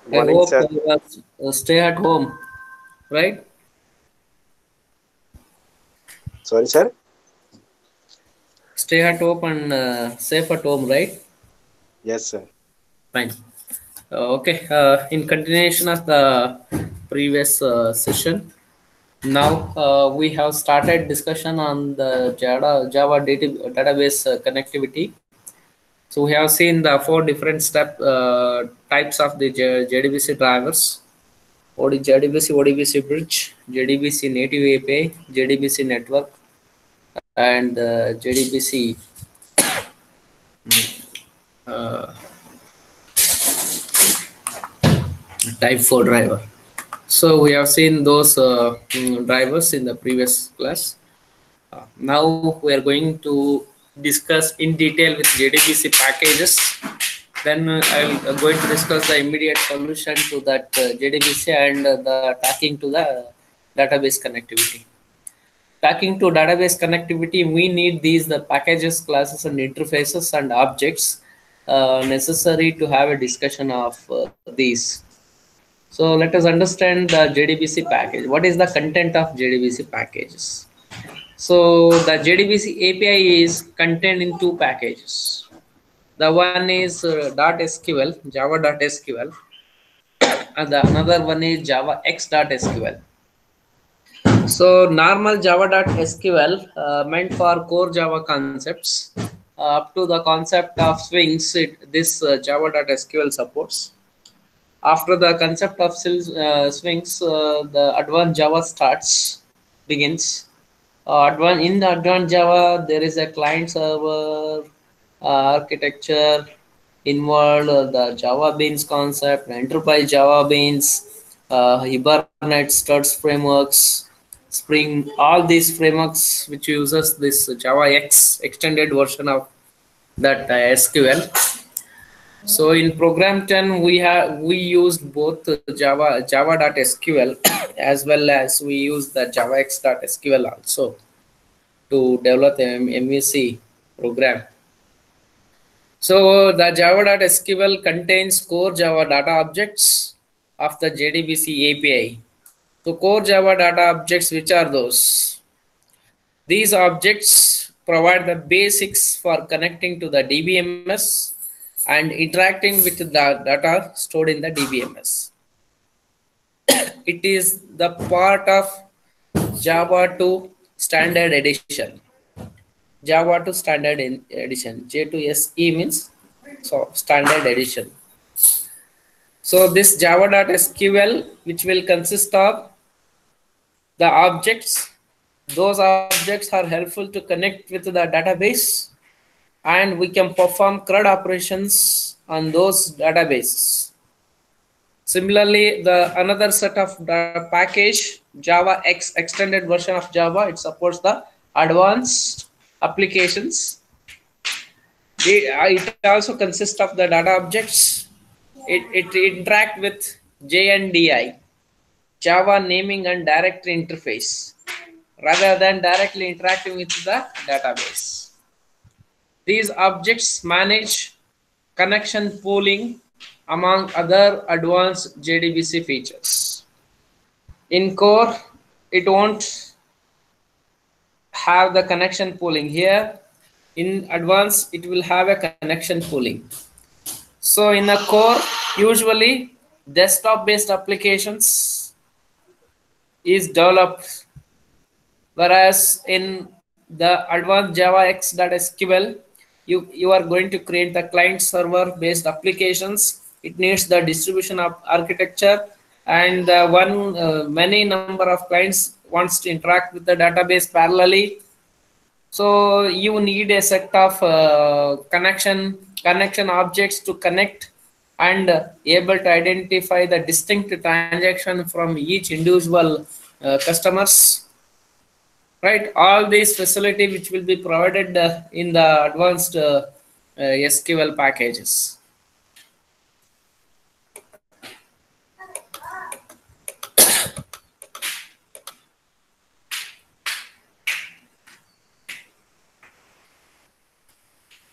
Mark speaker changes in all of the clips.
Speaker 1: Good
Speaker 2: I
Speaker 1: morning,
Speaker 2: hope
Speaker 1: sir.
Speaker 2: you are stay at home, right?
Speaker 1: Sorry, sir.
Speaker 2: Stay at home and safe at home, right?
Speaker 1: Yes, sir.
Speaker 2: Fine. Okay. In continuation of the previous session, now we have started discussion on the Java database connectivity. So we have seen the four different types of the JDBC drivers: JDBC ODBC bridge, JDBC native API, JDBC network, and JDBC uh, type 4 driver. So we have seen those drivers in the previous class. Now we are going to discuss in detail with JDBC packages. Then I'm going to discuss the immediate solution to that JDBC and the tracking to the database connectivity. Tracking to database connectivity, we need these the packages, classes, and interfaces and objects necessary to have a discussion of these. So let us understand the JDBC package. What is the content of JDBC packages? So the JDBC API is contained in two packages. The one is .sql, java.sql, and the another one is java x.sql. So normal java.sql meant for core Java concepts. Up to the concept of swings, this java.sql supports. After the concept of swings, the advanced Java begins. In the advanced Java, there is a client server architecture involved, the Java Beans concept, enterprise Java Beans, Hibernate, Struts frameworks, Spring, all these frameworks which uses this Java X extended version of that SQL. So in program 10 we used both java.sql as well as we use the javax.sql also to develop the MVC program. So the java.sql contains core Java data objects of the JDBC API. So core Java data objects, which are those? These objects provide the basics for connecting to the DBMS and interacting with the data stored in the DBMS. It is the part of Java 2 standard edition. Java 2 standard edition. J2SE means so standard edition. So this java.sql, which will consist of the objects. Those objects are helpful to connect with the database, and we can perform CRUD operations on those databases. Similarly, the another set of the package Java X extended version of Java, it supports the advanced applications. It also consists of the data objects. It interact with JNDI, Java naming and directory interface, rather than directly interacting with the database. These objects manage connection pooling among other advanced JDBC features. In core, it won't have the connection pooling. Here, in advanced, it will have a connection pooling. So in the core, usually desktop-based applications is developed, whereas in the advanced Java X.SQL, you are going to create the client server based applications. It needs the distribution of architecture, and many number of clients wants to interact with the database parallelly. So you need a set of connection objects to connect and able to identify the distinct transaction from each individual customers, right? All these facility which will be provided in the advanced SQL packages.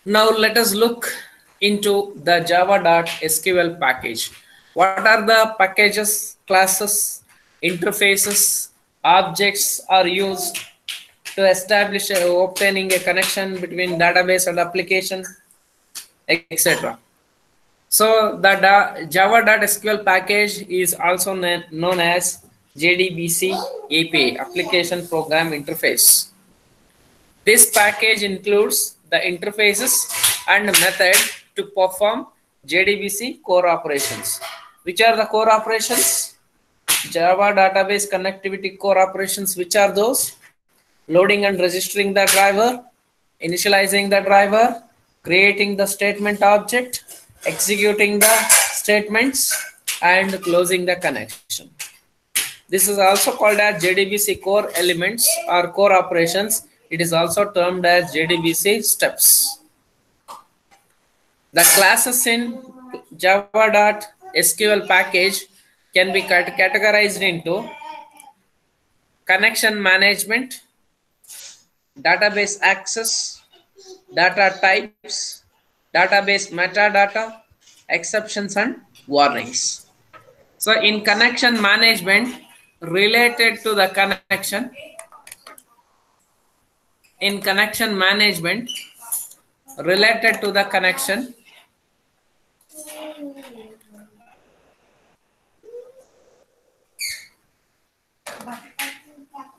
Speaker 2: Now let us look into the java.sql package. What are the packages, classes, interfaces, objects are used to establish obtaining a connection between database and application, etc. So the Java.SQL package is also known as JDBC API, Application Program Interface. This package includes the interfaces and method to perform JDBC core operations. Which are the core operations? Java database connectivity core operations. Which are those? Loading and registering the driver, initializing the driver, creating the statement object, executing the statements, and closing the connection. This is also called as JDBC core elements or core operations. It is also termed as JDBC steps. The classes in Java.SQL package can be categorized into connection management, database access, data types, database metadata, exceptions, and warnings. So in connection management, related to the connection,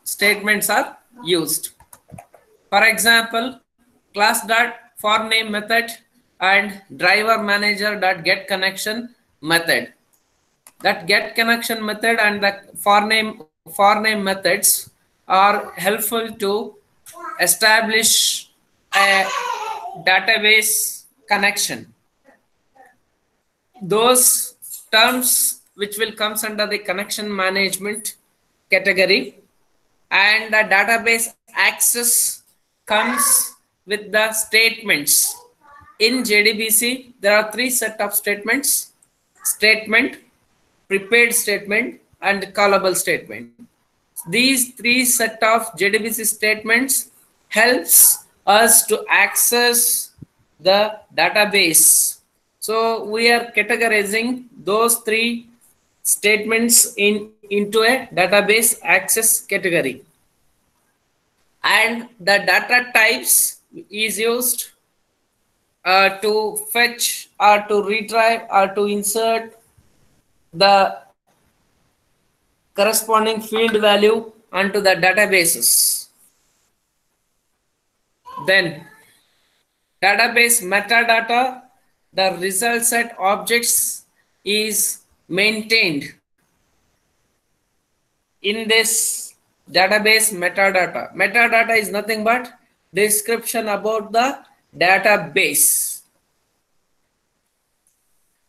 Speaker 2: statements are used. For example, class.forName method and driver manager.getConnection method. That getConnection method and the forName methods are helpful to establish a database connection. Those terms which will comes under the connection management category, and the database access comes with the statements. In JDBC, there are three set of statements: statement, prepared statement, and callable statement. These three set of JDBC statements helps us to access the database. So we are categorizing those three statements into a database access category. And the data types is used to fetch or to retrieve or to insert the corresponding field value onto the databases. Then database metadata, the result set objects is maintained in this database metadata. Metadata is nothing but description about the database.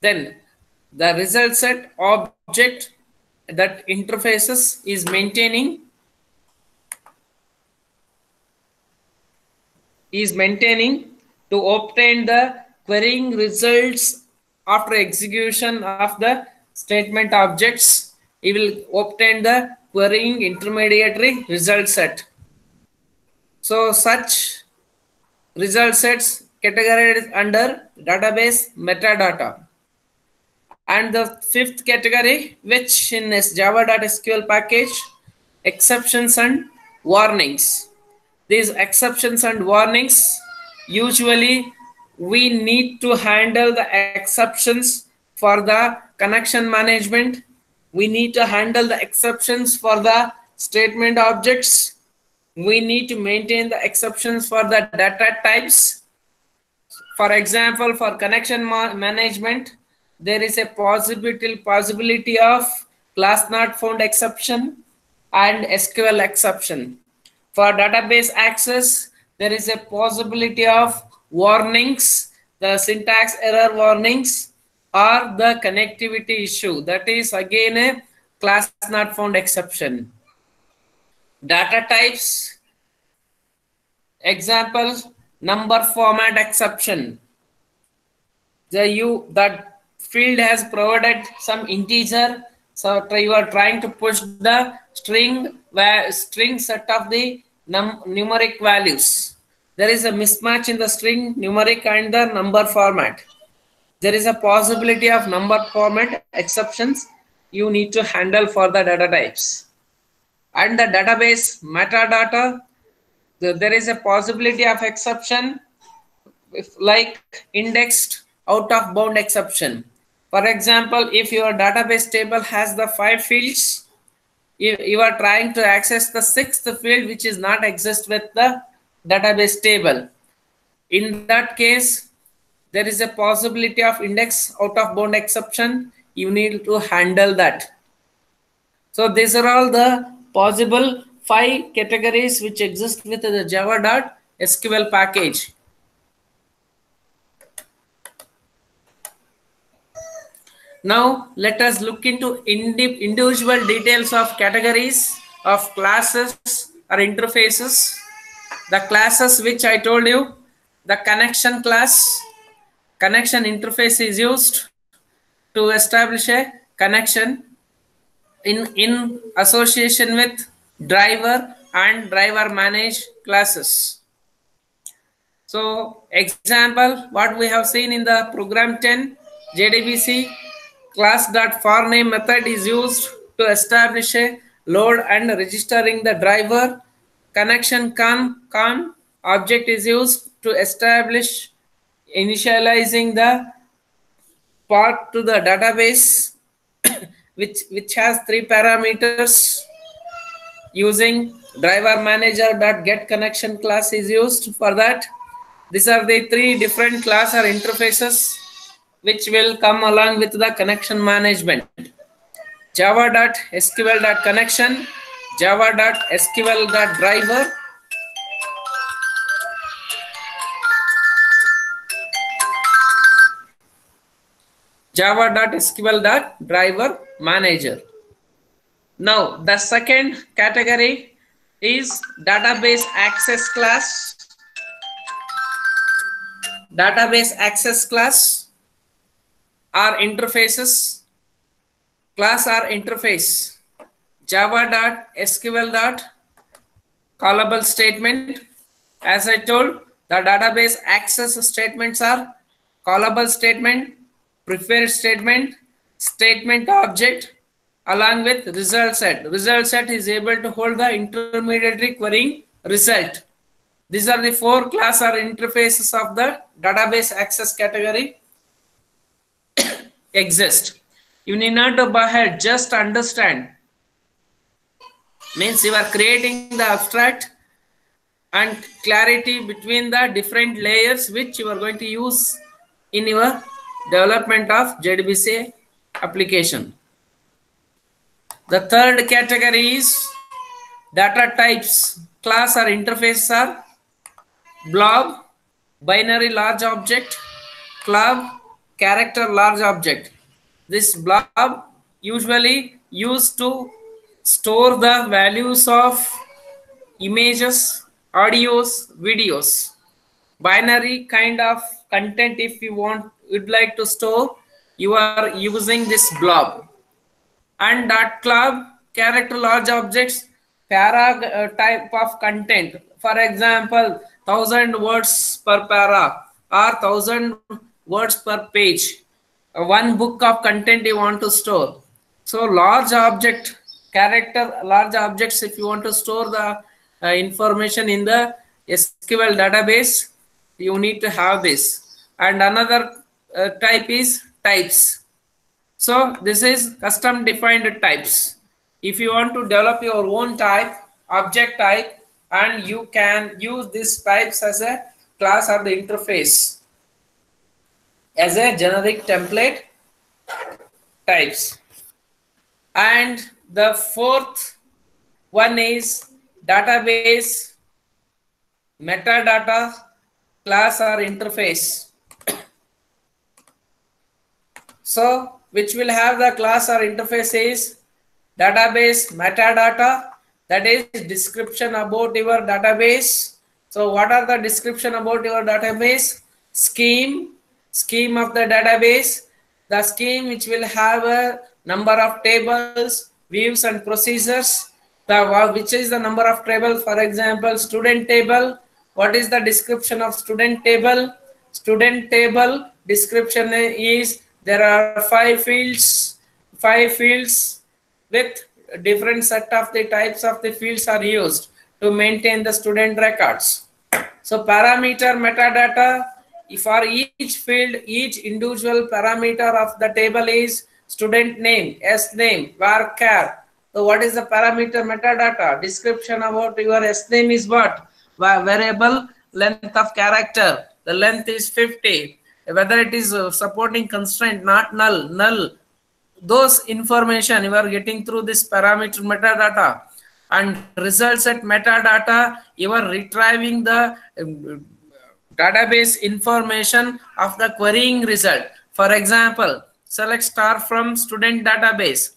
Speaker 2: Then the result set object that interfaces is maintaining to obtain the querying results after execution of the statement objects. It will obtain the querying intermediary result set. So such result sets categorized under database metadata. And the fifth category, which in this Java.SQL package, exceptions and warnings. These exceptions and warnings, usually we need to handle the exceptions for the connection management. We need to handle the exceptions for the statement objects. We need to maintain the exceptions for the data types. For example, for connection management, there is a possibility of class not found exception and SQL exception. For database access, there is a possibility of warnings, the syntax error warnings, or the connectivity issue. That is again a class not found exception. Data types, example, number format exception. That field has provided some integer, so you are trying to push the string set of the numeric values. There is a mismatch in the string numeric and the number format. there is a possibility of number format exceptions you need to handle for the data types. And the database metadata, there is a possibility of exception if like indexed out of bound exception. For example, if your database table has the 5 fields, you are trying to access the 6th field which is not exist with the database table. In that case, there is a possibility of index out of bound exception. You need to handle that. So these are all the possible 5 categories which exist with the java.sql package. Now let us look into individual details of categories of classes or interfaces. The classes which I told you, the connection class, connection interface is used to establish a connection in association with driver and driver manage classes. So example, what we have seen in the program 10, JDBC class.forName method is used to establish a load and registering the driver. Connection con object is used to establish initializing the part to the database which has 3 parameters. Using driver manager.get connection class is used for that. These are the 3 different class or interfaces which will come along with the connection management. Java.sql.connection, Java.sql.driver, Java.sql.driver manager. Now the second category is database access class. Database access class or interfaces. Class or interface. Java.sql.callable statement. As I told, the database access statements are callable statement, preferred statement, statement object, along with result set. Result set is able to hold the intermediary querying result. These are the 4 class or interfaces of the database access category exist. You need not to go ahead, just understand. Means you are creating the abstract and clarity between the different layers which you are going to use in your development of JDBC application. The third category is data types. Class or interfaces are blob, binary large object, club, character large object. This blob usually used to store the values of images, audios, videos. Binary kind of content, if you would like to store, you are using this blob. And that club, character large objects, para type of content. For example, 1000 words per para or 1000 words per page. One book of content you want to store. So large object, character large objects, if you want to store the information in the SQL database, you need to have this. And another type is types. So this is custom defined types. If you want to develop your own type, object type, and you can use these types as a class or the interface as a generic template types. And the fourth one is database metadata class or interface. So which will have the class or interface is database metadata, that is description about your database. So what are the description about your database? Scheme of the database, the scheme which will have a number of tables, views and procedures. Which is the number of table? For example, student table. What is the description of student table? Student table description is there are five fields with different set of the types of the fields are used to maintain the student records. So parameter metadata, for each field, each individual parameter of the table is student name, S name, varchar. So what is the parameter metadata? Description about your S name is what? Variable length of character. The length is 50. Whether it is supporting constraint, not null. Those information you are getting through this parameter metadata. And results at metadata, you are retrieving the database information of the querying result. For example, select star from student database.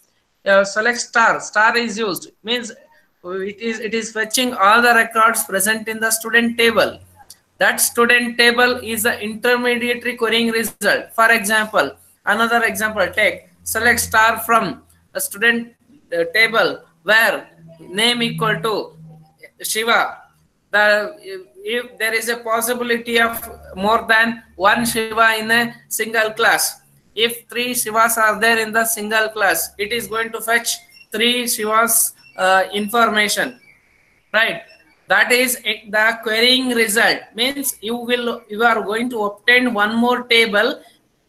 Speaker 2: Select star is used, means it is fetching all the records present in the student table. That student table is the intermediary querying result. For example, another example, take select star from a student table where name equal to Shiva. If there is a possibility of more than one Shiva in a single class, if 3 Shivas are there in the single class, it is going to fetch 3 Shivas information, right? That is the querying result. Means you are going to obtain one more table,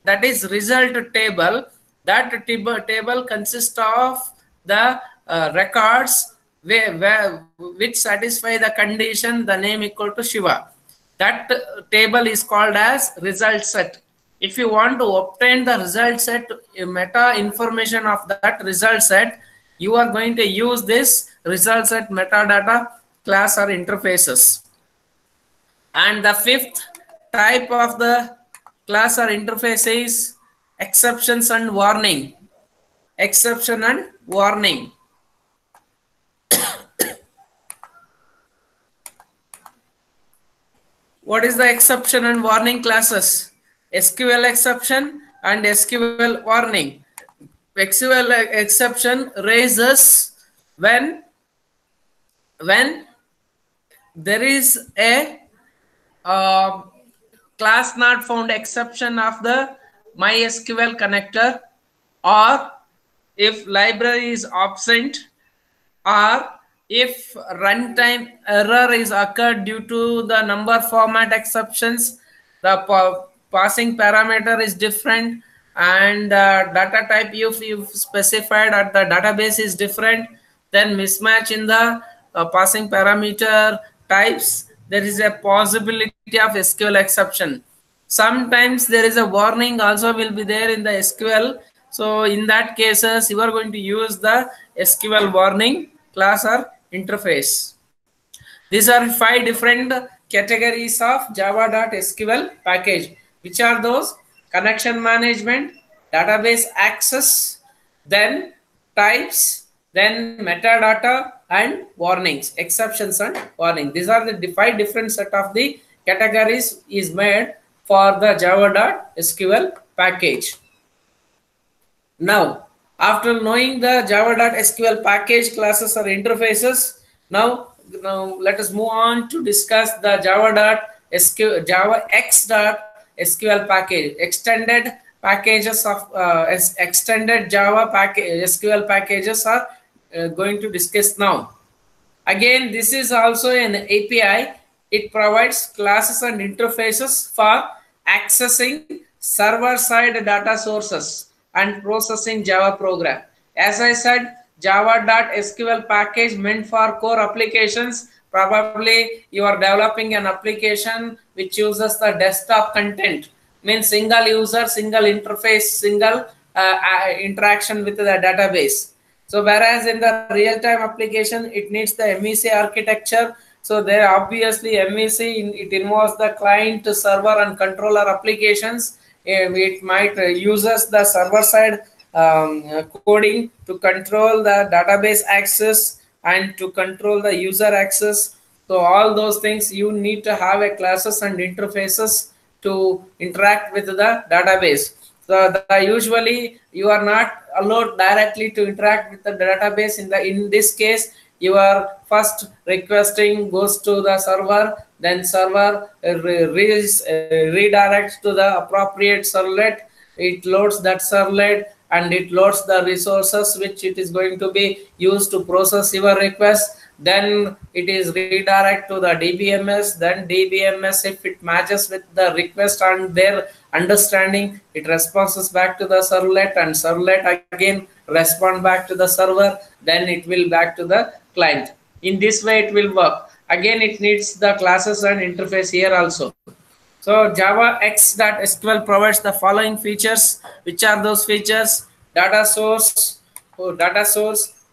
Speaker 2: that is result table. That table consists of the records which satisfy the condition the name equal to Shiva. That table is called as result set. If you want to obtain the result set, meta information of that result set, you are going to use this result set metadata class or interfaces. And the fifth type of the class or interface is exceptions and warning. Exception and warning. What is the exception and warning classes? SQL exception and SQL warning. SQL exception raises when there is a class not found exception of the MySQL connector, or if library is absent, or if runtime error is occurred due to the number format exceptions, the passing parameter is different, and data type you've specified at the database is different, then mismatch in the passing parameter types, there is a possibility of SQL exception. Sometimes there is a warning also will be there in the SQL. So in that cases, you are going to use the SQL warning class or interface. These are 5 different categories of java.sql package. Which are those? Connection management, database access, then types, then metadata, and warnings, exceptions and warning. These are the 5 different set of the categories is made for the java.sql package. Now, after knowing the java.sql package classes or interfaces, now let us move on to discuss the javax.sql package, extended packages of extended Java package SQL packages are going to discuss now. Again, this is also an API. It provides classes and interfaces for accessing server-side data sources and processing Java program. As I said, java.sql package meant for core applications. Probably you are developing an application which uses the desktop content, means single user, single interface, single interaction with the database. So whereas in the real-time application, it needs the MEC architecture. So there obviously MEC, it involves the client, server, and controller applications. It might uses the server-side coding to control the database access and to control the user access. So all those things you need to have a classes and interfaces to interact with the database. So usually you are not allowed directly to interact with the database. In this case, your first requesting goes to the server, then server redirects to the appropriate servlet. It loads that servlet and it loads the resources which it is going to be used to process your request. Then it is redirect to the DBMS. Then DBMS, if it matches with the request and their understanding, it responds back to the servlet, and servlet again respond back to the server. Then it will back to the client. In this way it will work. Again, it needs the classes and interface here also. So Java X.SQL provides the following features. Which are those features? Data source,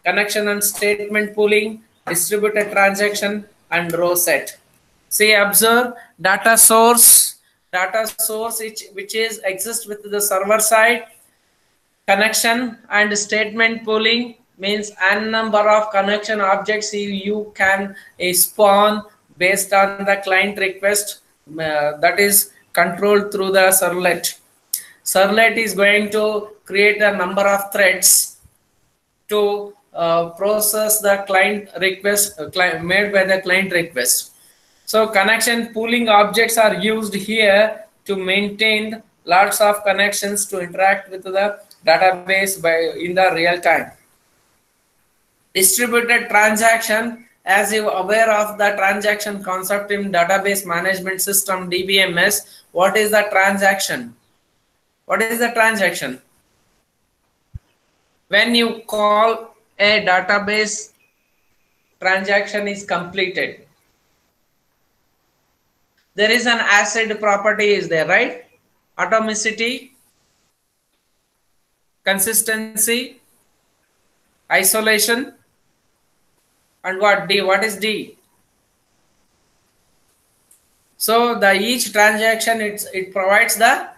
Speaker 2: connection and statement pooling, distributed transaction, and row set. See, observe data source which is exists with the server side. Connection and statement pooling means n number of connection objects you can spawn based on the client request. That is controlled through the servlet. Servlet is going to create a number of threads to process the client request made by the client request. So connection pooling objects are used here to maintain lots of connections to interact with the database in the real time. Distributed transaction, as you are aware of the transaction concept in database management system DBMS, what is the transaction? What is the transaction? When you call a database, transaction is completed. There is an ACID property is there, right? Atomicity, consistency, isolation, and what D? What is D? So the each transaction it provides the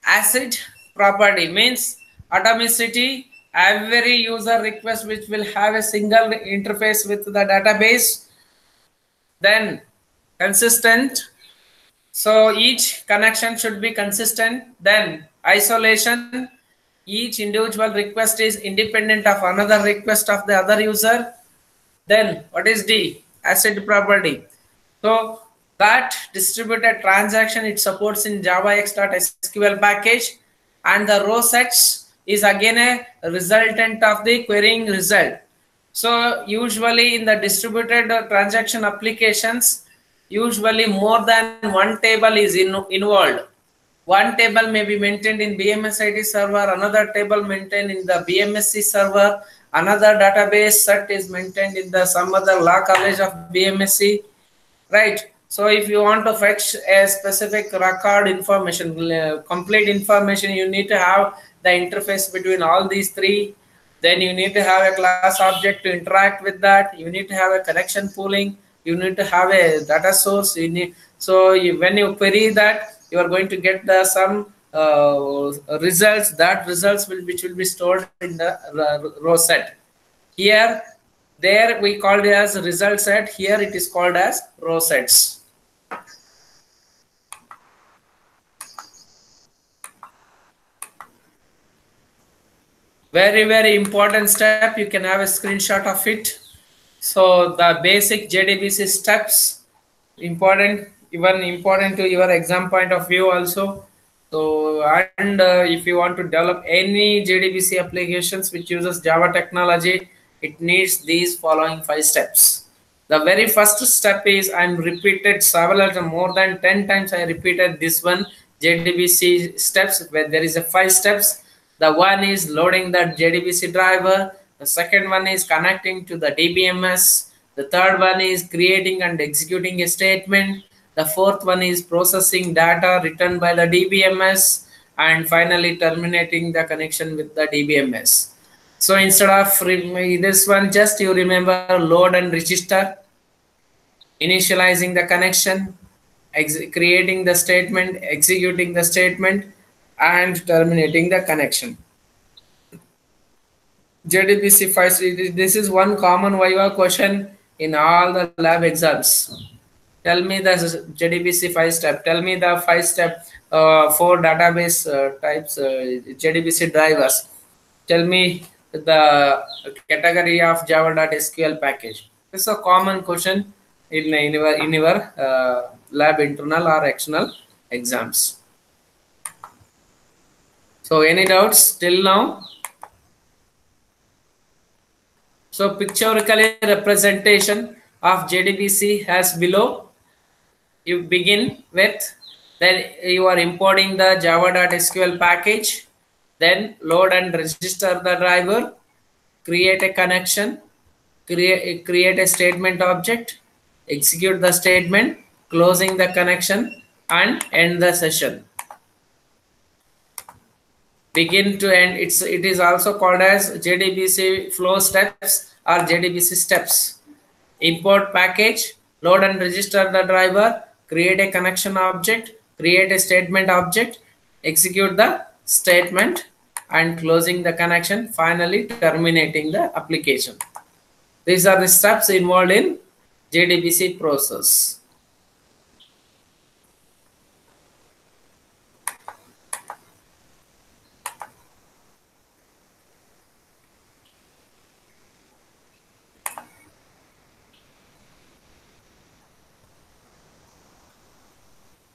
Speaker 2: ACID property, means atomicity. Every user request which will have a single interface with the database. Then consistent. So each connection should be consistent. Then isolation. Each individual request is independent of another request of the other user. Then what is D? ACID property. So that distributed transaction it supports in Java X.SQL package, and the row sets is again a resultant of the querying result. So usually in the distributed transaction applications, usually more than one table is involved. One table may be maintained in BMSID server, another table maintained in the BMSC server, another database set is maintained in the some other law college of BMSC, right? So if you want to fetch a specific record information, complete information, you need to have the interface between all these three. Then you need to have a class object to interact with that. You need to have a connection pooling. You need to have a data source. When you query that, you are going to get the some results. That results which will be stored in the row set. Here, there we called it as result set. Here it is called as row sets. Very, very important step. You can have a screenshot of it. So the basic JDBC steps, important, even important to your exam point of view also. So, and if you want to develop any JDBC applications which uses Java technology, it needs these following 5 steps. The very first step is I'm repeated several, more than 10 times I repeated this one JDBC steps, where there is a 5 steps. The one is loading the JDBC driver. The second one is connecting to the DBMS. The third one is creating and executing a statement. The fourth one is processing data written by the DBMS. And finally terminating the connection with the DBMS. So instead of this one, just you remember load and register, initializing the connection, creating the statement, executing the statement, and terminating the connection. JDBC 5, this is one common Viva question in all the lab exams. Tell me the JDBC 5 step. Tell me the 5 step for database types JDBC drivers. Tell me the category of java.sql package? This is a common question in your lab internal or external exams. So any doubts till now? So pictorially representation of JDBC as below. You begin with, then you are importing the java.sql package, then load and register the driver, create a connection, create a statement object, execute the statement, closing the connection, and end the session. Begin to end, it is also called as JDBC flow steps or JDBC steps. Import package, load and register the driver, create a connection object, create a statement object, execute the statement, and closing the connection, finally terminating the application. These are the steps involved in JDBC process.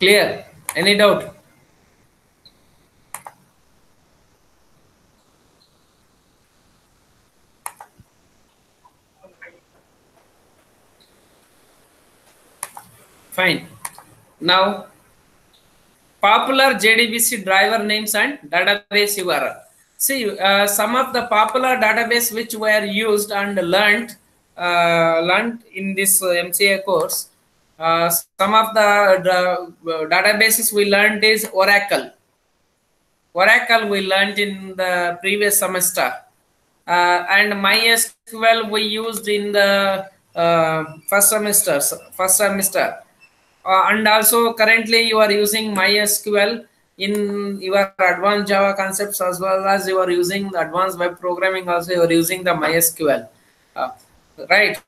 Speaker 2: Clear? Any doubt? Fine. Now, popular JDBC driver names and database URL. See, some of the popular database which were used and learned in this MCA course. Some of the databases we learned is Oracle. Oracle we learned in the previous semester, and MySQL we used in the first semester. And also currently you are using MySQL in your advanced Java concepts, as well as you are using the advanced web programming, also you are using the MySQL, right?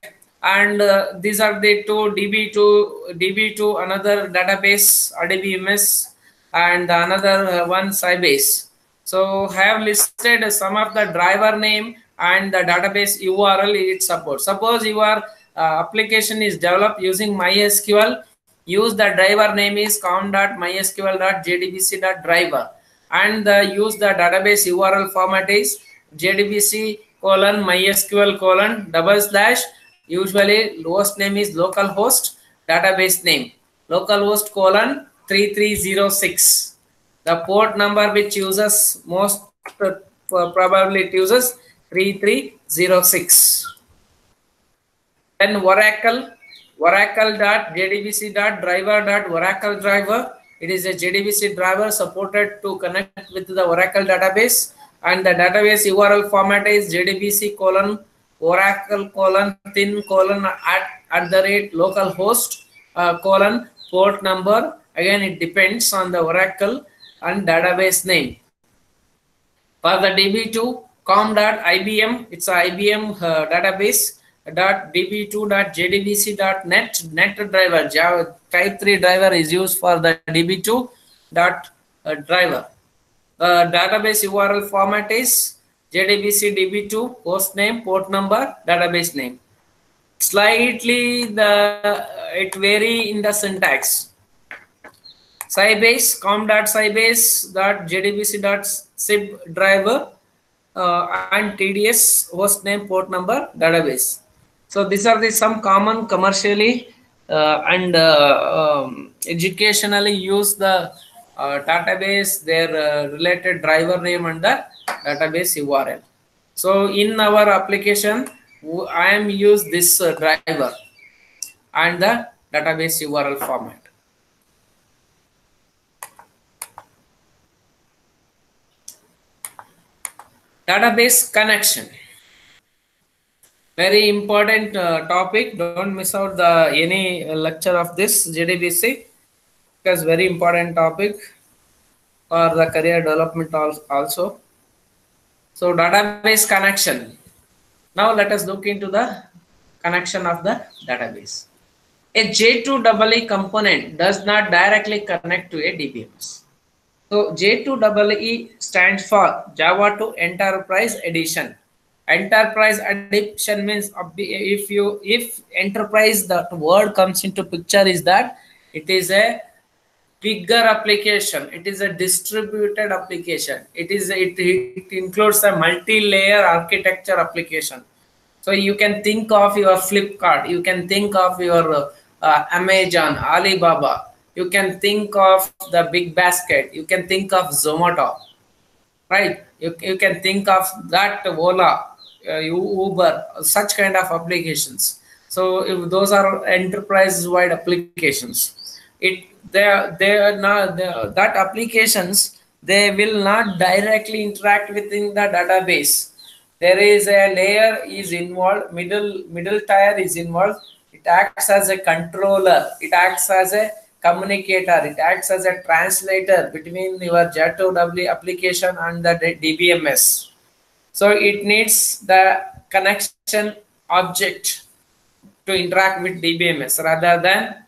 Speaker 2: And these are the two, DB2 another database, RDBMS, and another one Sybase. So I have listed some of the driver name and the database URL it supports. Suppose your application is developed using MySQL, use the driver name is com.mysql.jdbc.driver, and use the database URL format is jdbc:/mysql:/, usually host name is localhost, database name localhost: 3306. The port number which uses most probably it uses 3306. Then oracle.jdbc.driver.oracle driver. It is a JDBC driver supported to connect with the Oracle database, and the database URL format is jdbc:/oracle:/thin:@localhost: port number. Again, it depends on the Oracle and database name. For the DB2, com.ibm, it's a IBM database. .db2.jdbc.net, net driver, Java type 3 driver is used for the db2 driver. The database URL format is jdbc db2, host name, port number, database name. Slightly it vary in the syntax. Sybase, com.sybase.jdbc.sib driver, and TDS, host name, port number, database. So these are the some common commercially and educationally used the database, their related driver name and the database URL. So in our application, I am use this driver and the database URL format. Database connection. Very important topic. Don't miss out any lecture of this JDBC, because very important topic for the career development also. So database connection. Now let us look into the connection of the database. A J2EE component does not directly connect to a DBMS. So J2EE stands for Java to Enterprise Edition. Enterprise addition means if enterprise, that word comes into picture, is that it is a bigger application. It is a distributed application. It includes a multi-layer architecture application. So you can think of your Flipkart, you can think of your Amazon, Alibaba, you can think of the Big Basket, you can think of Zomato, right? You can think of that Ola, Uber, such kind of applications. So if those are enterprise-wide applications, they are not that applications, they will not directly interact within the database. There is a layer is involved, middle tier is involved. It acts as a controller, it acts as a communicator, it acts as a translator between your J2W application and the DBMS. So it needs the connection object to interact with DBMS rather than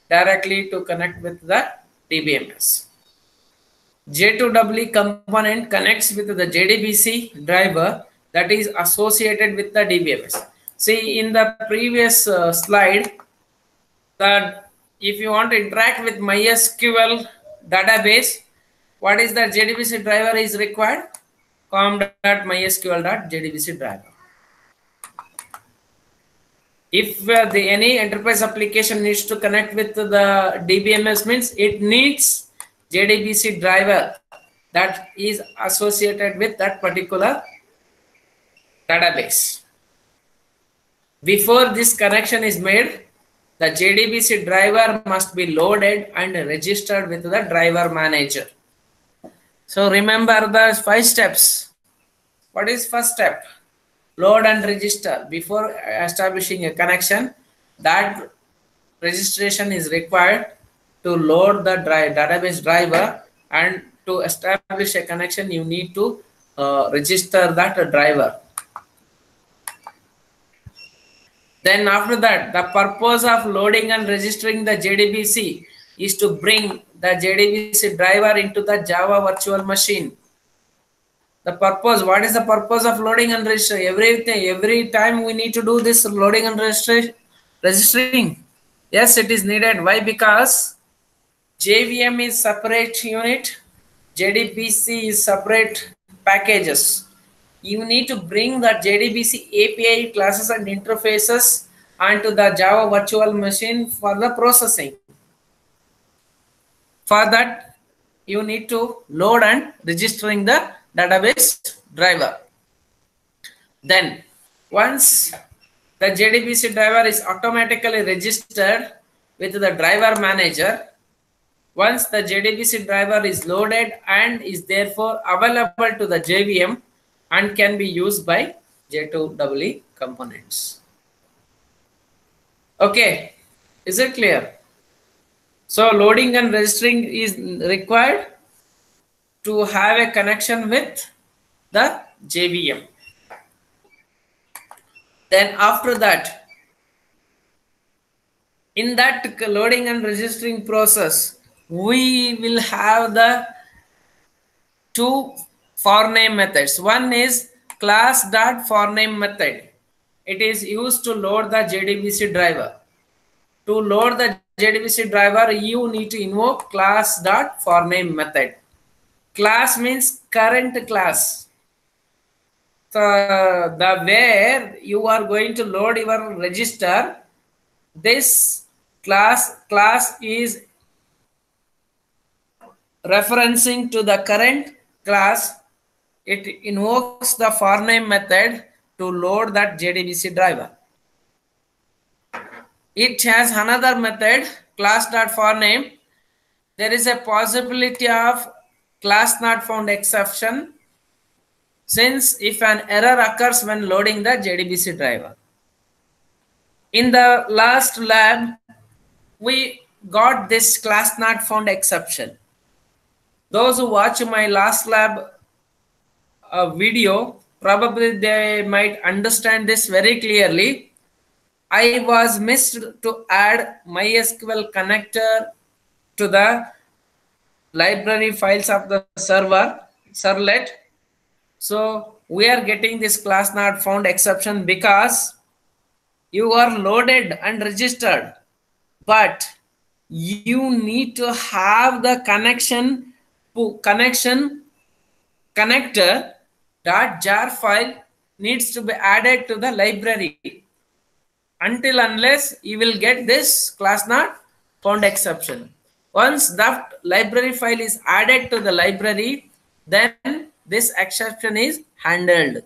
Speaker 2: directly to connect with the DBMS. J2W component connects with the JDBC driver that is associated with the DBMS. See, in the previous slide, that if you want to interact with MySQL database, what is the JDBC driver is required? com.mysql.jdbc driver. If any enterprise application needs to connect with the DBMS, means it needs JDBC driver that is associated with that particular database. Before this connection is made, the JDBC driver must be loaded and registered with the driver manager. So remember the 5 steps. What is first step? Load and register. Before establishing a connection, that registration is required to load the database driver, and to establish a connection you need to register that driver. Then after that, the purpose of loading and registering the JDBC is to bring the JDBC driver into the Java virtual machine. The purpose, what is the purpose of loading and registering? Every time we need to do this loading and registering. Yes, it is needed. Why? Because JVM is separate unit, JDBC is separate packages. You need to bring the JDBC API classes and interfaces onto the Java virtual machine for the processing. For that, you need to load and registering the database driver. Then, once the JDBC driver is automatically registered with the driver manager, once the JDBC driver is loaded and is therefore available to the JVM and can be used by J2EE components. Okay, is it clear? So loading and registering is required to have a connection with the JVM. Then after that, in that loading and registering process, we will have the 2 for name methods. One is class.forName method. It is used to load the JDBC driver. To load the JDBC driver, you need to invoke class.forName method. Class means current class. So the where you are going to load your register, this class is referencing to the current class. It invokes the forName method to load that JDBC driver. It has another method, class.forName. There is a possibility of class not found exception, since if an error occurs when loading the JDBC driver. In the last lab, we got this class not found exception. Those who watch my last lab video, probably they might understand this very clearly. I was missed to add MySQL connector to the library files of the servlet. So we are getting this class not found exception because you are loaded and registered, but you need to have the connector dot jar file needs to be added to the library. Until unless you will get this class not found exception. Once that library file is added to the library, then this exception is handled.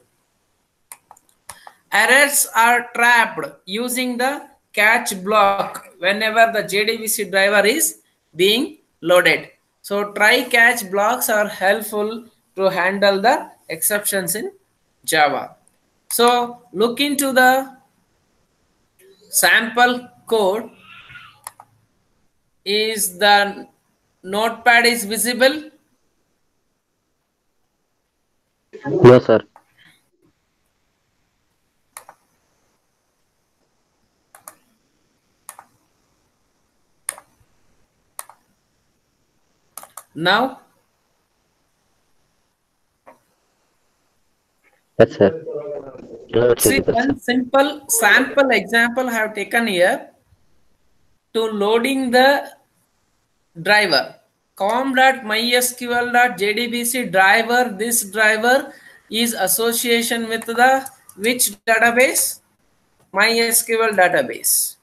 Speaker 2: Errors are trapped using the catch block whenever the JDBC driver is being loaded. So try catch blocks are helpful to handle the exceptions in Java. So look into the sample code. Is the notepad is visible?
Speaker 3: No, sir.
Speaker 2: Now?
Speaker 3: Yes, sir. No, it's
Speaker 2: See,
Speaker 3: visible, sir.
Speaker 2: one simple sample example I have taken here to loading the driver. com.mysql.jdbc driver. This driver is association with the which database? MySQL database.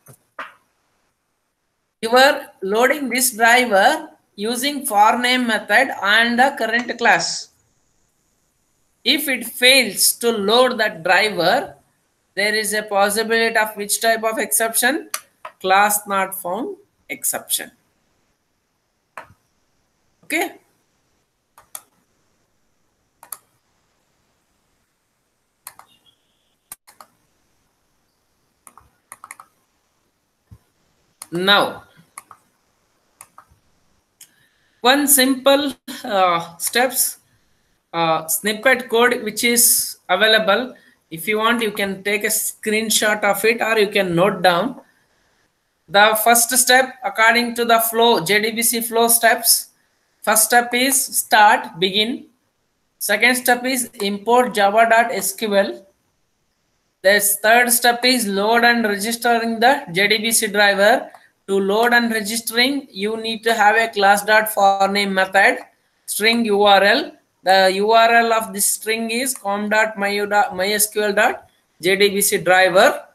Speaker 2: You are loading this driver using for name method and the current class. If it fails to load that driver, there is a possibility of which type of exception? Class not found exception. Okay. Now, one simple steps snippet code which is available. If you want, you can take a screenshot of it or you can note down. The first step according to the flow, JDBC flow steps. First step is start, begin. Second step is import java.sql. The third step is load and registering the JDBC driver. To load and registering, you need to have a class.forName method, string URL. The URL of this string is com.mysql.jdbc driver.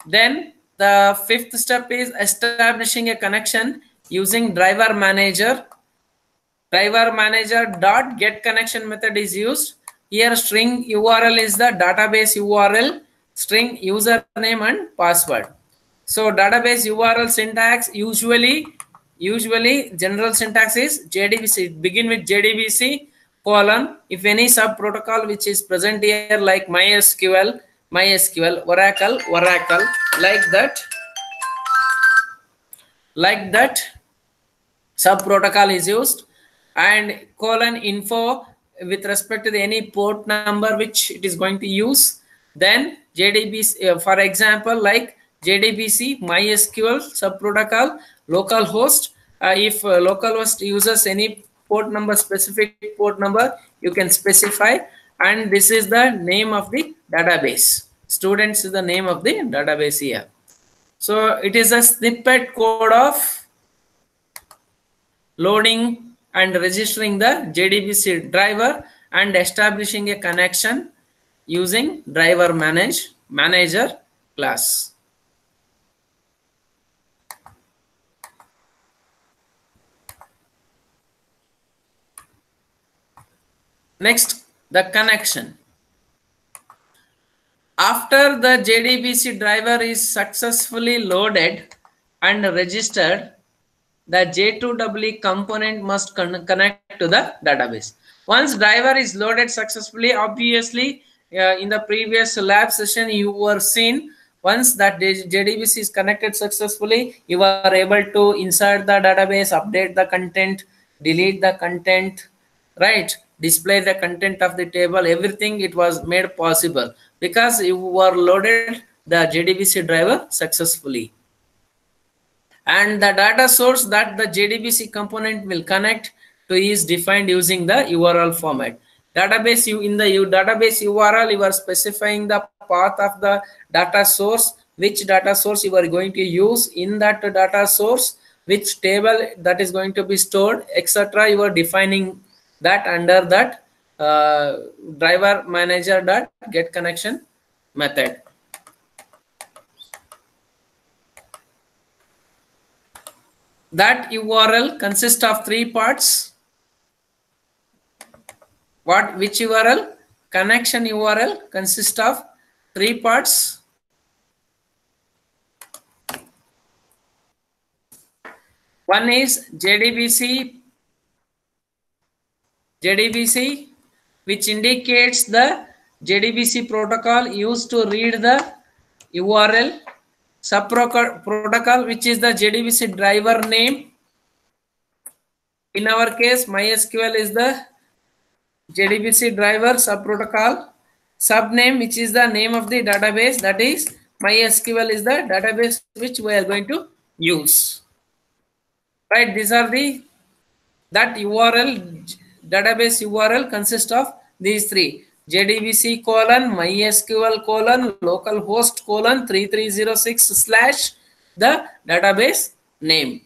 Speaker 2: Then the fifth step is establishing a connection using driver manager. Driver manager dot get connection method is used. Here string URL is the database URL, string username and password. So database URL syntax usually general syntax is JDBC. Begin with JDBC colon. If any sub protocol which is present here like MySQL, Oracle, like that sub protocol is used, and colon info with respect to any port number which it is going to use. Then JDBC, for example, like JDBC MySQL sub protocol localhost. If localhost uses any port number, specific port number, you can specify. And this is the name of the database. Students is the name of the database here. So it is a snippet code of loading and registering the JDBC driver and establishing a connection using driver manager class. Next, the connection. After the JDBC driver is successfully loaded and registered, the J2EE component must connect to the database. Once driver is loaded successfully, obviously in the previous lab session you were seen, once that JDBC is connected successfully, you are able to insert the database, update the content, delete the content, right? Display the content of the table, everything it was made possible because you were loaded the JDBC driver successfully. And the data source that the JDBC component will connect to is defined using the URL format. database, in the database URL, you are specifying the path of the data source, which data source you are going to use in that data source, which table that is going to be stored, etc. You are defining that under that driver manager dot get connection method. That URL consists of 3 parts. Which URL? Connection URL consists of 3 parts. One is JDBC, which indicates the JDBC protocol used to read the URL. Subprotocol, which is the JDBC driver name. In our case, MySQL is the JDBC driver subprotocol. Subname, which is the name of the database, that is MySQL is the database which we are going to use. Right, these are that URL, database URL consists of these 3: JDBC : MySQL : localhost : 3306 / the database name.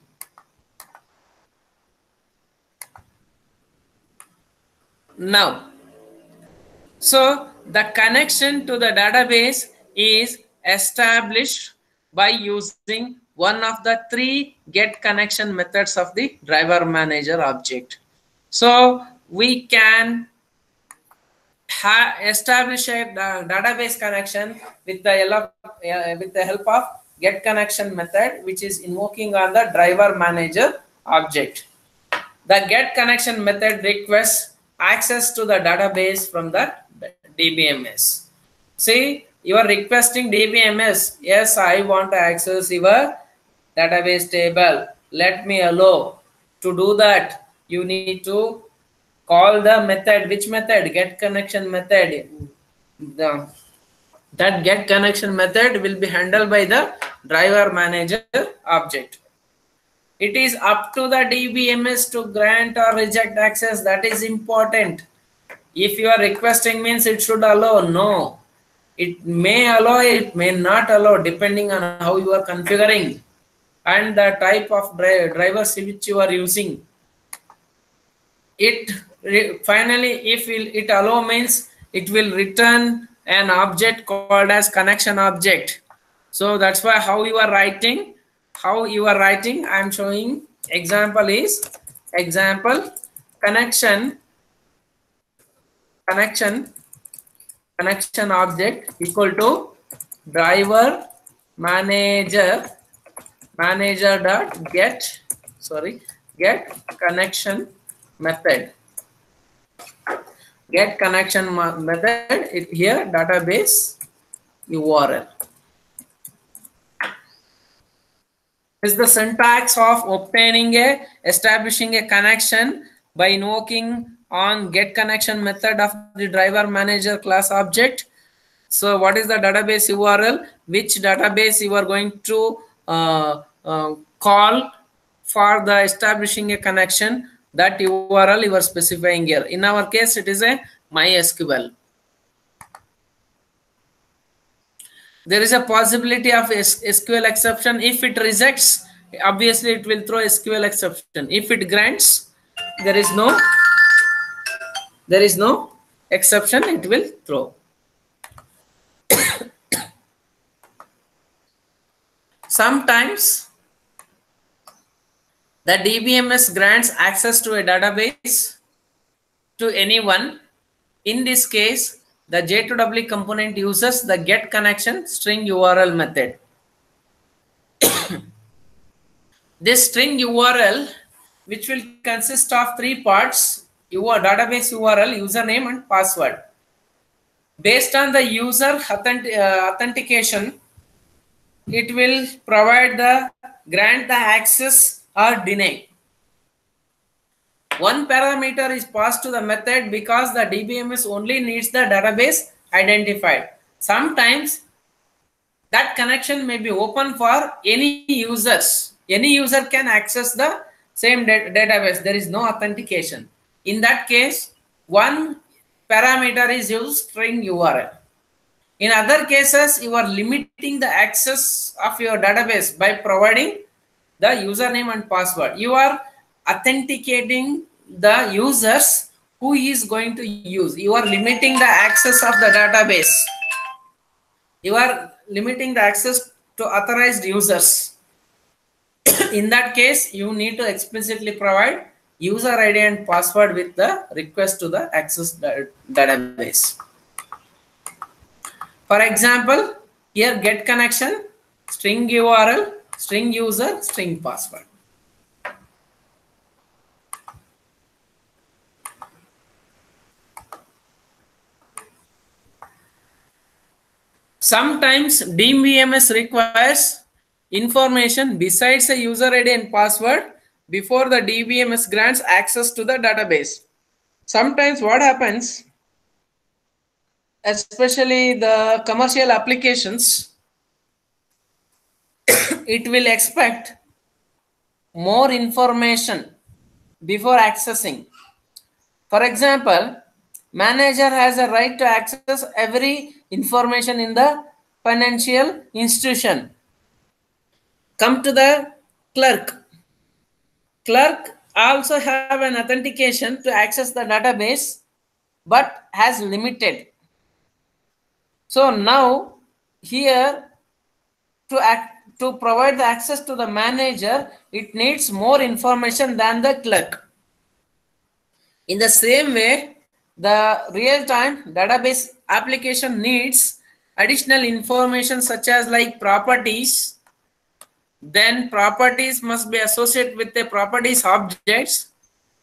Speaker 2: Now, so the connection to the database is established by using one of the 3 get connection methods of the driver manager object. So we can establish a database connection with the help of get connection method, which is invoking on the driver manager object. The get connection method requests access to the database from the DBMS. See, you are requesting DBMS. Yes, I want to access your database table. Let me allow. To do that, you need to call the method. Which method? Get connection method. That get connection method will be handled by the driver manager object. It is up to the DBMS to grant or reject access. That is important. If you are requesting, means it should allow. No, it may allow, it may not allow, depending on how you are configuring and the type of drivers which you are using. Finally, if it allow, means it will return an object called as connection object. So that's why how you are writing, I am showing example is connection object equal to driver manager dot get connection method. Get connection method here database URL. Is the syntax of establishing a connection by invoking on get connection method of the driver manager class object. So what is the database URL? Which database you are going to call for the establishing a connection? That URL you are specifying here. In our case, it is a MySQL. There is a possibility of SQL exception. If it rejects, obviously it will throw SQL exception. If it grants, there is no exception, it will throw. Sometimes the DBMS grants access to a database to anyone. In this case, the J2EE component uses the get connection string URL method. This string URL, which will consist of 3 parts: your database URL, username and password. Based on the user authentication, it will grant the access or deny. One parameter is passed to the method because the DBMS only needs the database identified. Sometimes that connection may be open for any users. Any user can access the same database. There is no authentication. In that case, one parameter is used, string URL. In other cases, you are limiting the access of your database by providing the username and password. You are authenticating the users who is going to use. You are limiting the access of the database. You are limiting the access to authorized users. In that case, you need to explicitly provide user ID and password with the request to the access database. For example, here get connection, string URL, string user, string password. Sometimes DBMS requires information besides a user ID and password before the DBMS grants access to the database. Sometimes what happens, especially the commercial applications, it will expect more information before accessing. For example, manager has a right to access every information in the financial institution. Come to the clerk. Clerk also have an authentication to access the database, but has limited. So now here to provide the access to the manager, it needs more information than the clerk. In the same way, the real-time database application needs additional information such as like properties. Then properties must be associated with the properties objects,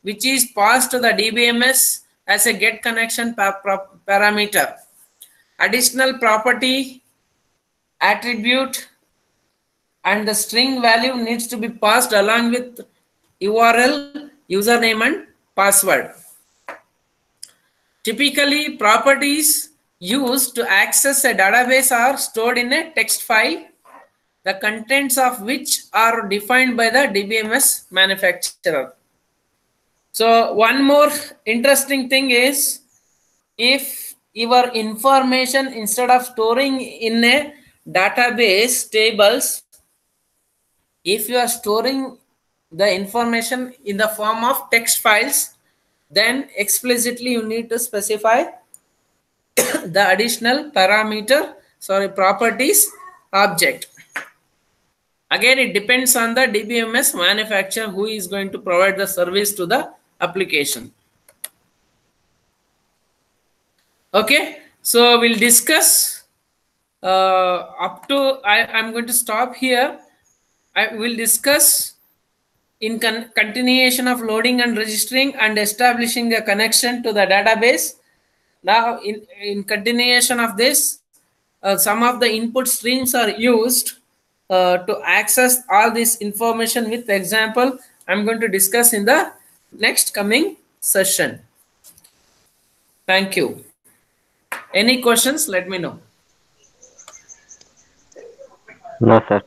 Speaker 2: which is passed to the DBMS as a get connection parameter. Additional property, attribute, and the string value needs to be passed along with URL, username, and password. Typically, properties used to access a database are stored in a text file, the contents of which are defined by the DBMS manufacturer. So one more interesting thing is, if your information, instead of storing in a database tables, if you are storing the information in the form of text files, then explicitly you need to specify the additional properties object. Again, it depends on the DBMS manufacturer who is going to provide the service to the application. Okay, so we'll discuss up to, I'm going to stop here. I will discuss in continuation of loading and registering and establishing the connection to the database. Now, in continuation of this, some of the input streams are used to access all this information with example I'm going to discuss in the next coming session. Thank you. Any questions? Let me know.
Speaker 3: No, sir.